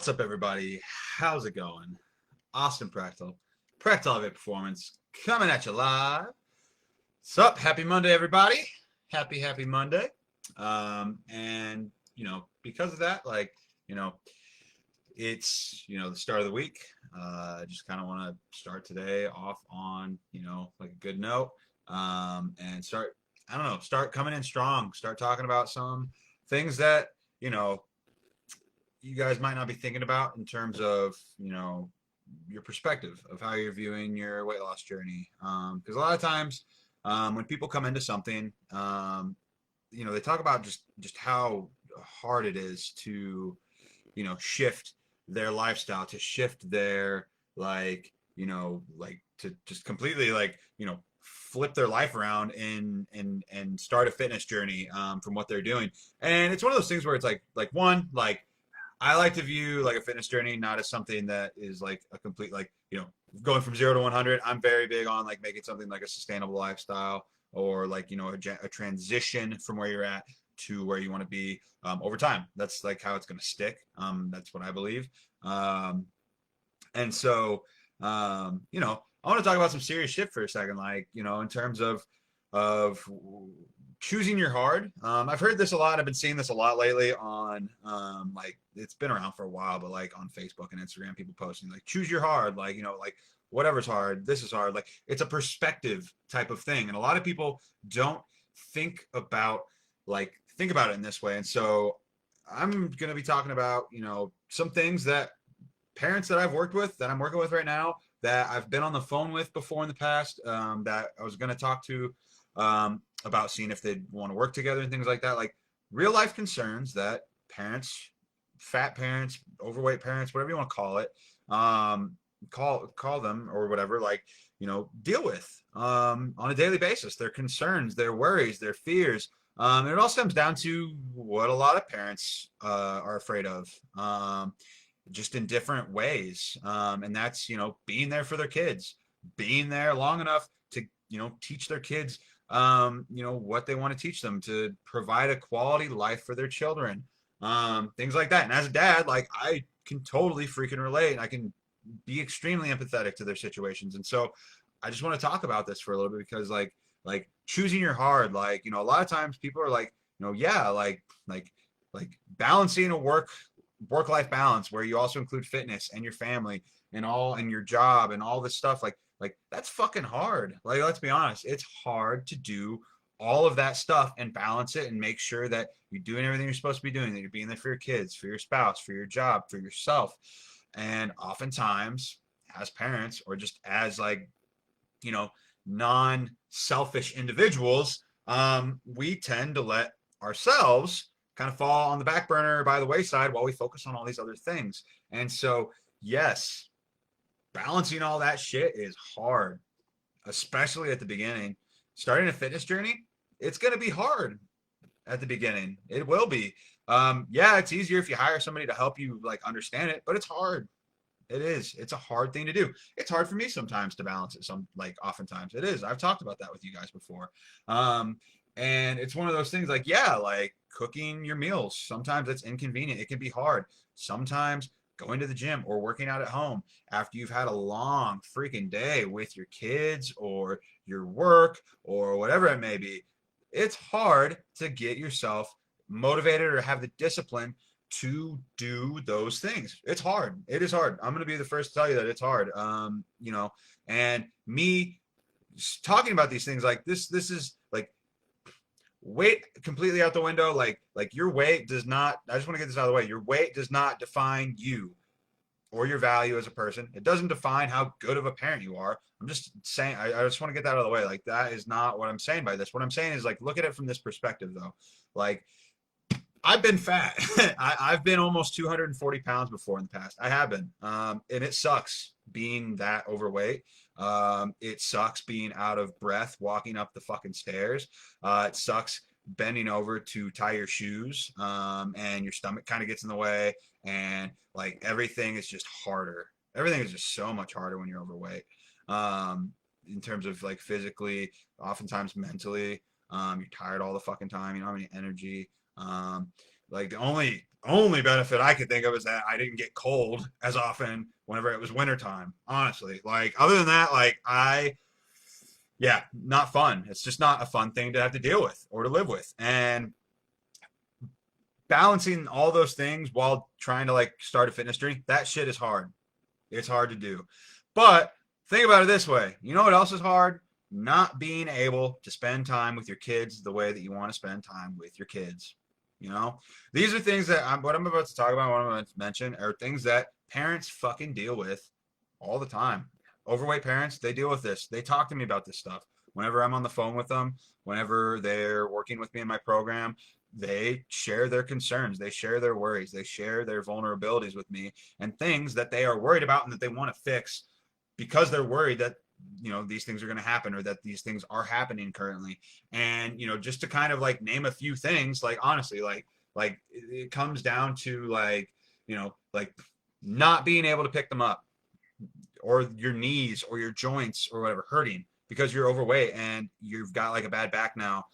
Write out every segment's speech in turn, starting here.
What's up, everybody? How's it going? Austin Practal Elevate Performance, coming at you live. What's up? Happy Monday, everybody. Happy Monday. And, because of that, it's, the start of the week. I just kind of want to start today off on, a good note. And start coming in strong. Start talking about some things that, you know, you guys might not be thinking about in terms of your perspective of how you're viewing your weight loss journey, because a lot of times when people come into something, they talk about just how hard it is to shift their lifestyle, to shift their to just completely flip their life around and start a fitness journey, from what they're doing. And it's one of those things where it's I like to view like a fitness journey not as something that is like a complete going from 0 to 100. I'm very big on like making something like a sustainable lifestyle, or a transition from where you're at to where you want to be, over time. That's like how it's going to stick. That's what I believe. And so, I want to talk about some serious shit for a second, in terms of choosing your hard. I've heard this a lot. I've been seeing this a lot lately on, it's been around for a while, but like on Facebook and Instagram, people posting like choose your hard, whatever's hard, this is hard. Like it's a perspective type of thing. And a lot of people don't think about it in this way. And so I'm going to be talking about, some things that parents that I've worked with, that I'm working with right now, that I've been on the phone with before in the past, that I was going to talk to, about seeing if they'd want to work together and things like that. Like real life concerns that parents, fat parents, overweight parents, whatever you want to call it, call them or whatever, deal with, on a daily basis. Their concerns, their worries, their fears. And it all stems down to what a lot of parents are afraid of, just in different ways. And that's, being there for their kids, being there long enough to, teach their kids, what they want to teach them, to provide a quality life for their children, things like that. And as a dad, I can totally freaking relate, and I can be extremely empathetic to their situations. And so I just want to talk about this for a little bit, because choosing your hard, a lot of times people are yeah, balancing a work-life balance where you also include fitness and your family and your job and all this stuff, that's fucking hard. Let's be honest, it's hard to do all of that stuff and balance it and make sure that you're doing everything you're supposed to be doing, that you're being there for your kids, for your spouse, for your job, for yourself. And oftentimes as parents, or just as non-selfish individuals, we tend to let ourselves kind of fall on the back burner, by the wayside, while we focus on all these other things. And so, yes, balancing all that shit is hard, especially at the beginning. Starting a fitness journey, it's going to be hard at the beginning. It will be. Yeah, it's easier if you hire somebody to help you understand it, but it's hard. It is. It's a hard thing to do. It's hard for me sometimes to balance it. Oftentimes it is. I've talked about that with you guys before. And it's one of those things cooking your meals. Sometimes it's inconvenient. It can be hard. Sometimes going to the gym or working out at home after you've had a long freaking day with your kids or your work or whatever it may be, it's hard to get yourself motivated or have the discipline to do those things. It's hard. It is hard. I'm going to be the first to tell you that it's hard. And me talking about these things this is weight completely out the window. Your weight does not, I just want to get this out of the way. Your weight does not define you or your value as a person. It doesn't define how good of a parent you are. I'm just saying, I just want to get that out of the way. That is not what I'm saying by this. What I'm saying is look at it from this perspective though. I've been fat. I've been almost 240 pounds before in the past. I have been. And it sucks being that overweight. It sucks being out of breath walking up the fucking stairs. It sucks bending over to tie your shoes, and your stomach kind of gets in the way, and everything is just harder. Everything is just so much harder when you're overweight, in terms of physically, oftentimes mentally. You're tired all the fucking time. You don't have any energy. The only benefit I could think of is that I didn't get cold as often whenever it was wintertime. Honestly, like other than that, like yeah, not fun. It's just not a fun thing to have to deal with or to live with. And balancing all those things while trying to like start a fitness journey, that shit is hard. It's hard to do. But think about it this way. You know what else is hard? Not being able to spend time with your kids the way that you want to spend time with your kids. You know, these are things that what I'm about to talk about, what I'm about to mention, are things that parents fucking deal with all the time. Overweight parents, they deal with this. They talk to me about this stuff. Whenever I'm on the phone with them, whenever they're working with me in my program, they share their concerns, they share their worries, they share their vulnerabilities with me and things that they are worried about and that they want to fix because they're worried that these things are going to happen or that these things are happening currently. And just to kind of like name a few things, like honestly, like it comes down to like like not being able to pick them up, or your knees or your joints or whatever hurting because you're overweight and you've got like a bad back now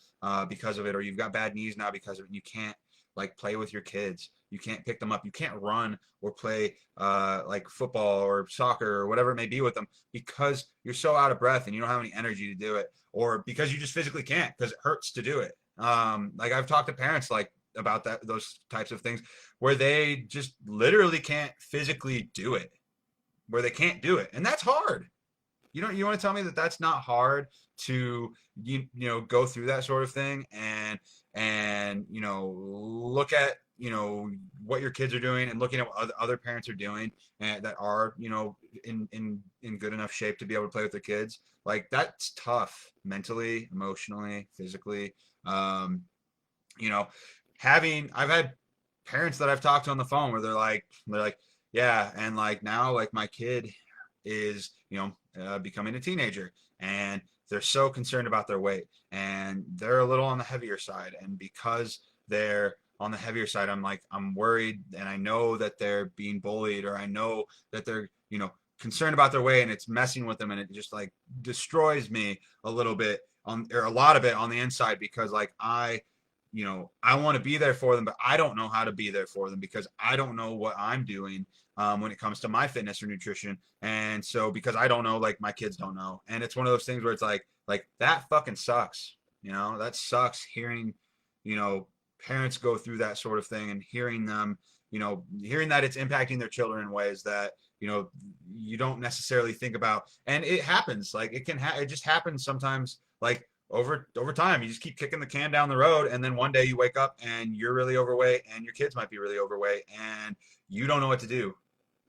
because of it, or you've got bad knees now because of it. And you can't like play with your kids. You can't pick them up. You can't run or play like football or soccer or whatever it may be with them because you're so out of breath and you don't have any energy to do it, or because you just physically can't because it hurts to do it. Like I've talked to parents like about those types of things where they just literally can't physically do it, where they can't do it, and that's hard. You want to tell me that that's not hard to go through that sort of thing and look at what your kids are doing and looking at what other parents are doing and that are in good enough shape to be able to play with their kids. Like that's tough mentally, emotionally, physically. You know, I've had parents that I've talked to on the phone where they're like, yeah, and like now like my kid is becoming a teenager and they're so concerned about their weight and they're a little on the heavier side, and because they're on the heavier side, I'm worried, and I know that they're being bullied, or I know that they're concerned about their weight and it's messing with them, and it just like destroys me a little bit or a lot of it on the inside, because like I want to be there for them, but I don't know how to be there for them because I don't know what I'm doing when it comes to my fitness or nutrition. And so because I don't know, like my kids don't know. And it's one of those things where it's like that fucking sucks. That sucks hearing, parents go through that sort of thing and hearing them, hearing that it's impacting their children in ways that, you don't necessarily think about. And it happens. Like it just happens sometimes, like over time. You just keep kicking the can down the road, and then one day you wake up and you're really overweight and your kids might be really overweight and you don't know what to do,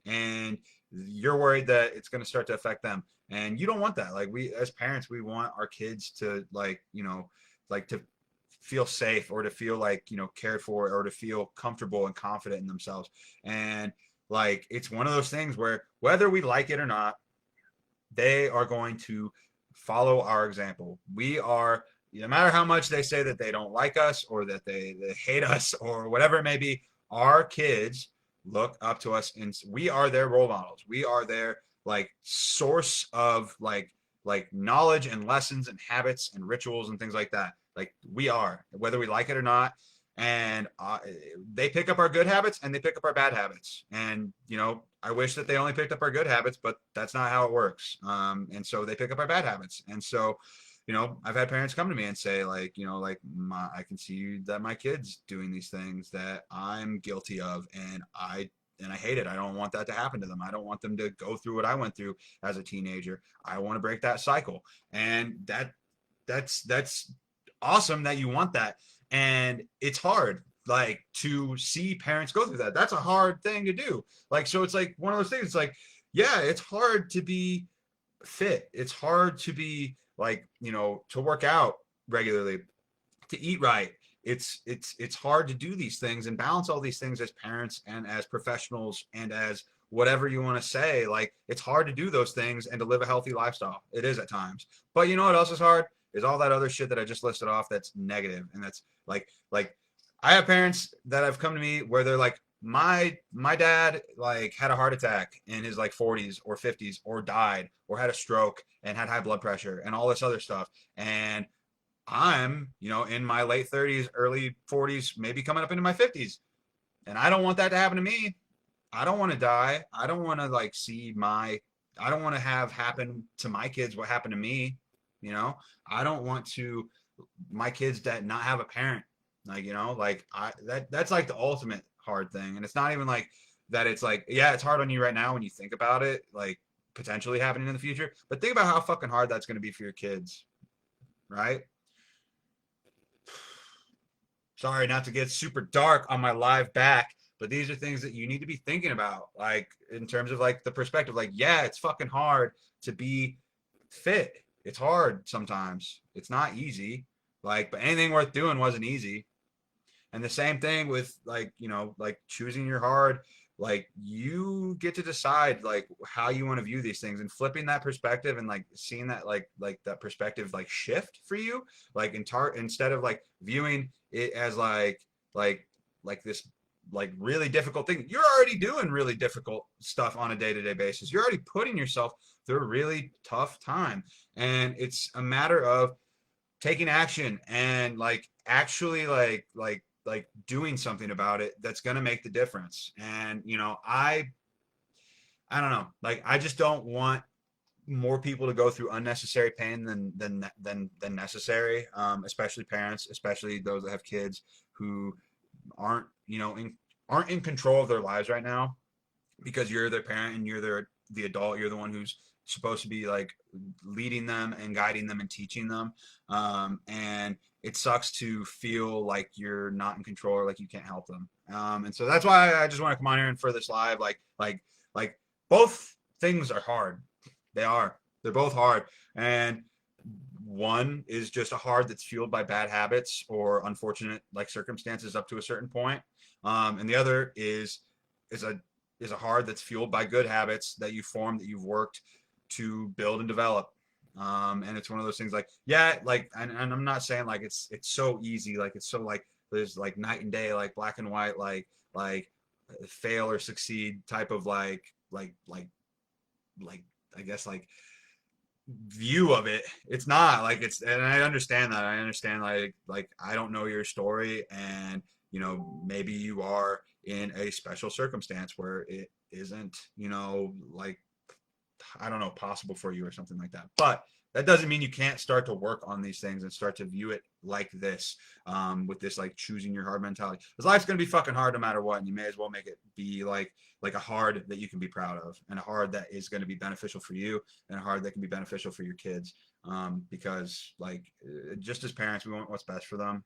and you're worried that it's going to start to affect them, and you don't want that. Like we as parents, we want our kids to like to feel safe, or to feel like cared for, or to feel comfortable and confident in themselves. And like it's one of those things where whether we like it or not, they are going to follow our example. We are, no matter how much they say that they don't like us or that they hate us or whatever it may be, our kids look up to us and we are their role models. We are their like source of like knowledge and lessons and habits and rituals and things like that. Like we are, whether we like it or not. And they pick up our good habits and they pick up our bad habits. And, I wish that they only picked up our good habits, but that's not how it works. And so they pick up our bad habits. And so, I've had parents come to me and say like, I can see that my kid's doing these things that I'm guilty of, and I hate it. I don't want that to happen to them. I don't want them to go through what I went through as a teenager. I want to break that cycle. And that's awesome that you want that. And it's hard, like, to see parents go through that. That's a hard thing to do. Like, so it's like one of those things. It's like, yeah, it's hard to be fit. It's hard to be like, to work out regularly, to eat right. It's hard to do these things and balance all these things as parents and as professionals and as whatever you want to say. Like, it's hard to do those things and to live a healthy lifestyle. It is at times. But you know what else is hard? Is all that other shit that I just listed off that's negative. And that's like I have parents that have come to me where they're like, my dad like had a heart attack in his like 40s or 50s, or died, or had a stroke and had high blood pressure and all this other stuff. And I'm, in my late 30s, early 40s, maybe coming up into my 50s. And I don't want that to happen to me. I don't want to die. I don't want to like see I don't want to have happen to my kids what happened to me. You know, I don't want to my kids that not have a parent. Like, you know, like that's like the ultimate hard thing. And it's not even like that. It's like, yeah, it's hard on you right now when you think about it, like potentially happening in the future. But think about how fucking hard that's going to be for your kids, right? Sorry not to get super dark on my live back, but these are things that you need to be thinking about, like in terms of like the perspective. Like, yeah, it's fucking hard to be fit. It's hard sometimes. It's not easy. Like, but anything worth doing wasn't easy. And the same thing with like, you know, like choosing your hard, like you get to decide like how you want to view these things and flipping that perspective and like seeing that like that perspective like shift for you, like instead of like viewing it as like like this like really difficult thing. You're already doing really difficult stuff on a day-to-day basis. You're already putting yourself through a really tough time. And it's a matter of taking action and like actually like doing something about it that's going to make the difference. And you know, I don't know, like I just don't want more people to go through unnecessary pain than necessary, especially parents, especially those that have kids who aren't, you know, aren't in control of their lives right now, because you're their parent and you're the adult. You're the one who's supposed to be like leading them and guiding them and teaching them. And it sucks to feel like you're not in control or like you can't help them. And so that's why I just want to come on here and for this live, like both things are hard. They are. They're both hard. And one is just a hard that's fueled by bad habits or unfortunate like circumstances up to a certain point. And the other is a is a hard that's fueled by good habits that you formed, that you've worked to build and develop. And it's one of those things like, yeah, like, and I'm not saying like it's so easy, like it's so like there's like night and day, like black and white, like fail or succeed type of like I guess like view of it. It's not like it's, and I understand that. I understand like I don't know your story, and you know, maybe you are in a special circumstance where it isn't, you know, like I don't know, possible for you or something like that. But that doesn't mean you can't start to work on these things and start to view it like this, with this like choosing your hard mentality. Because life's gonna be fucking hard no matter what, and you may as well make it be like a hard that you can be proud of, and a hard that is going to be beneficial for you, and a hard that can be beneficial for your kids. Because like just as parents, we want what's best for them.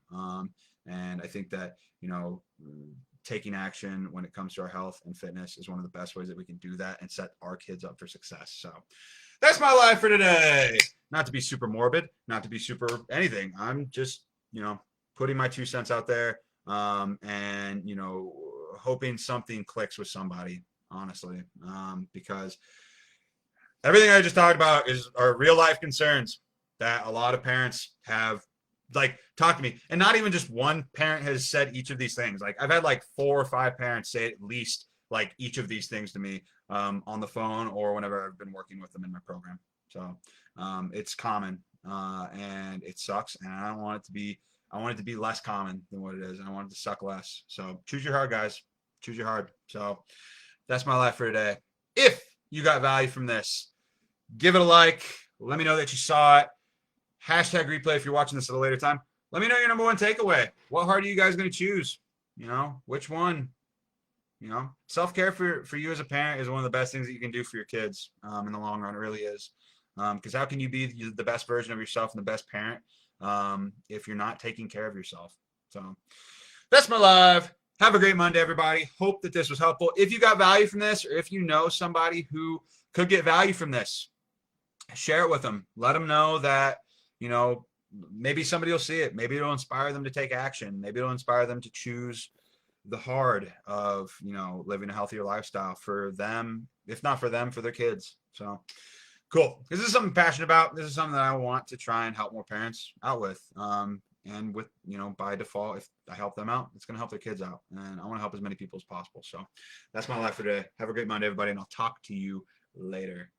And I think that, you know, taking action when it comes to our health and fitness is one of the best ways that we can do that and set our kids up for success. So that's my life for today. Not to be super morbid, not to be super anything. I'm just, you know, putting my 2 cents out there, and, you know, hoping something clicks with somebody, honestly, because everything I just talked about are real life concerns that a lot of parents have like talk to me, and not even just one parent has said each of these things. Like I've had like 4 or 5 parents say at least like each of these things to me, on the phone or whenever I've been working with them in my program. So it's common, and it sucks, and I don't want it to be. I want it to be less common than what it is, and I want it to suck less. So choose your hard, guys. Choose your hard. So that's my life for today. If you got value from this, give it a like. Let me know that you saw it. Hashtag replay if you're watching this at a later time. Let me know your number one takeaway. What heart are you guys going to choose? You know, which one? You know, self-care for you as a parent is one of the best things that you can do for your kids, in the long run. It really is. Because how can you be the best version of yourself and the best parent, if you're not taking care of yourself? So that's my live. Have a great Monday, everybody. Hope that this was helpful. If you got value from this, or if you know somebody who could get value from this, share it with them. Let them know that, you know, maybe somebody will see it. Maybe it'll inspire them to take action. Maybe it'll inspire them to choose the hard of, you know, living a healthier lifestyle for them, if not for them, for their kids. So cool. This is something I'm passionate about. This is something that I want to try and help more parents out with. And with, you know, by default, if I help them out, it's going to help their kids out. And I want to help as many people as possible. So that's my life for today. Have a great Monday, everybody, and I'll talk to you later.